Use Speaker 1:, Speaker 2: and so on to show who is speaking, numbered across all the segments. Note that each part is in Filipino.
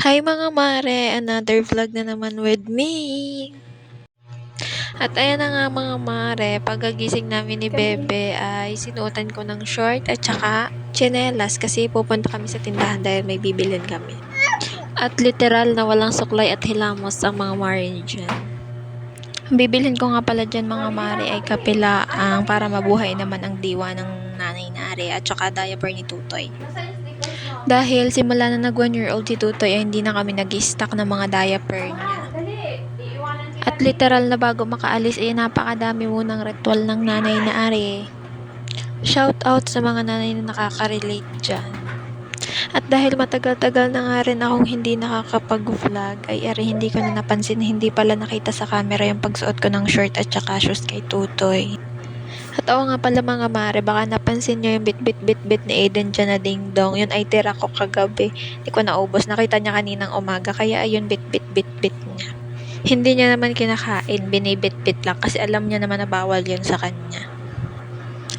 Speaker 1: Hi mga mare, another vlog na naman with me. At ayan na nga mga mare, pagkagising namin ni Bebe ay sinuotan ko ng short at saka tsinelas kasi pupunta kami sa tindahan dahil may bibilin kami. At literal na walang suklay at hilamos ang mga mare dyan. Ang bibilhin ko nga pala dyan mga mare ay kapilaang para mabuhay naman ang diwa ng nanay nare at saka diaper ni Tutoy. Dahil simula na nag 1 year old si Tutoy ay hindi na kami nag-stock ng mga diaper niya. At literal na bago makaalis ay napakadami munang ritual ng nanay na Ari. Shout out sa mga nanay na nakaka-relate dyan. At dahil matagal-tagal na nga rin akong hindi nakakapag-vlog ay hindi ko na napansin na hindi pala nakita sa camera yung pagsuot ko ng short at saka shoes kay Tutoy. At oo nga pala mga mare, baka napansin nyo yung bit ni Aiden dyan na ding dong. Yun ay tira ko kagabi. Hindi ko naubos. Nakita niya kaninang umaga. Kaya ayun bit niya. Hindi niya naman kinakain. Binibit lang. Kasi alam niya naman na bawal yun sa kanya.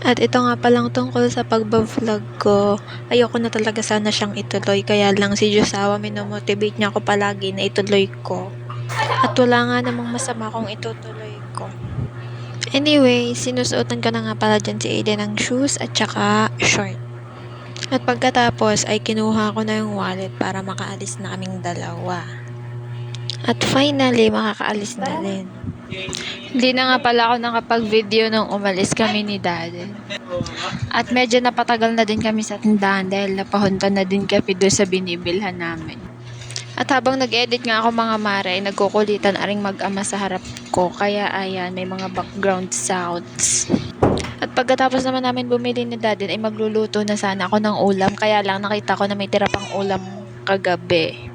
Speaker 1: At ito nga palang tungkol sa pagbablog ko. Ayoko na talaga sana siyang ituloy. Kaya lang si Josawa minomotivate niya ako palagi na ituloy ko. At wala nga namang masama kung itutuloy ko. Anyway, sinusuotan ko na nga pala dyan si Aiden ng shoes at saka short. At pagkatapos ay kinuha ko na yung wallet para makaalis na kaming dalawa. At finally, makakaalis na din. Hindi na nga pala ako nakapag-video nung umalis kami ni Daddy. At medyo napatagal na din kami sa tindahan dahil napahunta na din kami doon sa binibilhan namin. At habang nag-edit nga ako mga mare, ay nagkukulitan aring mag-ama sa harap ko. Kaya ayan, may mga background sounds. At pagkatapos naman namin bumili ni Daddy ay magluluto na sana ako ng ulam. Kaya lang nakita ko na may tira pang ulam kagabi.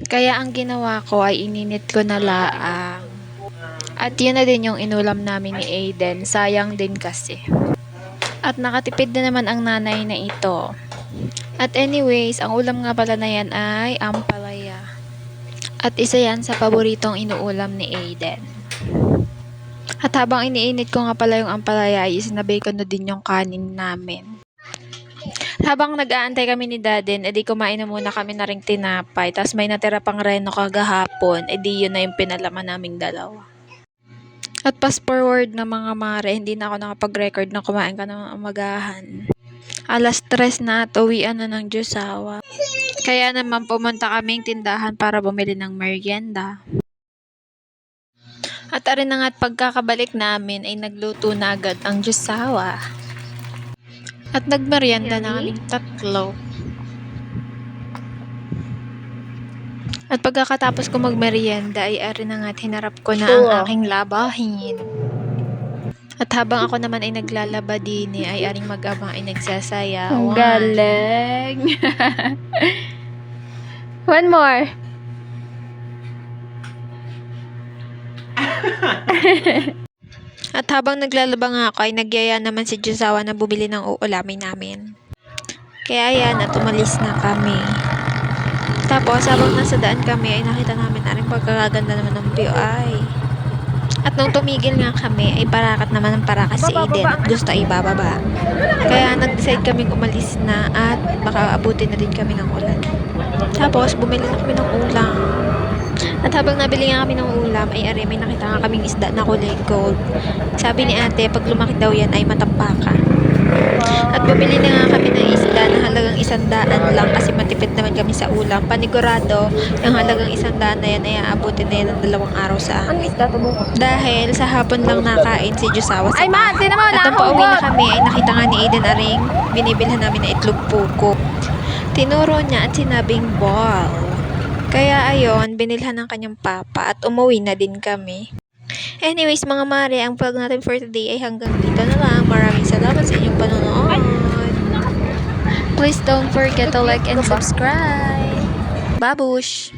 Speaker 1: Kaya ang ginawa ko ay ininit ko na laang. At yun na din yung inulam namin ni Aiden. Sayang din kasi. At nakatipid na naman ang nanay na ito. At anyways, ang ulam nga pala na yan ay ampalaya. At isa yan sa paboritong inuulam ni Aiden. At habang iniinit ko nga pala yung ampalaya, ay isinabay ko na din yung kanin namin. Habang nag-aantay kami ni Dadin, edi kumain na muna kami na ring tinapay. Tapos may natira pang reno kagahapon, edi yun na yung pinalaman naming dalawa. At fast forward na mga mare, hindi na ako nakapag-record na kumain ka ng umagahan. 3:00 na at uwian na ng Josawa. Kaya naman pumunta kaming tindahan para bumili ng merienda. At arin na nga't pagkakabalik namin ay nagluto na agad ang Josawa. At nagmerienda na kaming tatlo. At pagkatapos ko magmerienda ay arin na nga't hinarap ko na ang aking labahin. At habang ako naman ay naglalaba din ay aring mag-ama ay nagsasayaw.
Speaker 2: Ang galing! One more!
Speaker 1: At habang naglalaba nga ako ay nagyaya naman si Josawa na bumili ng uulamin namin. Kaya ayan at umalis na kami. Tapos habang nasa daan kami ay nakita namin na rin pagkakaganda naman ng view ay. At nung tumigil nga kami ay parakat naman ng parakat si Aiden at gusto ay bababa. Kaya nag-decide kaming umalis na at baka abutin na din kami ng ulan. Tapos bumili na kami ng ulam. At habang nabili nga kami ng ulam ay may nakita nga kaming isda na kulay gold. Sabi ni ate pag lumaki daw yan ay matampakan. At bumili na nga kami ng isda na halagang 100 lang kasi matipid naman kami sa ulam. Panigurado, yung halagang 100 na yan ay aabutin na yan ng 2 araw sa amin. Dahil sa hapon lang nakain si Josawa sa bahay. At nang pauwi na kami ay nakita nga ni Aiden aring binibilhan namin na itlog puko. Tinuro niya at sinabing ball. Kaya ayon, binilhan ng kanyang papa at umuwi na din kami. Anyways mga mare, ang vlog natin for today ay hanggang dito na lang. Maraming salamat sa inyong panonood. Please don't forget to like and subscribe. Babush!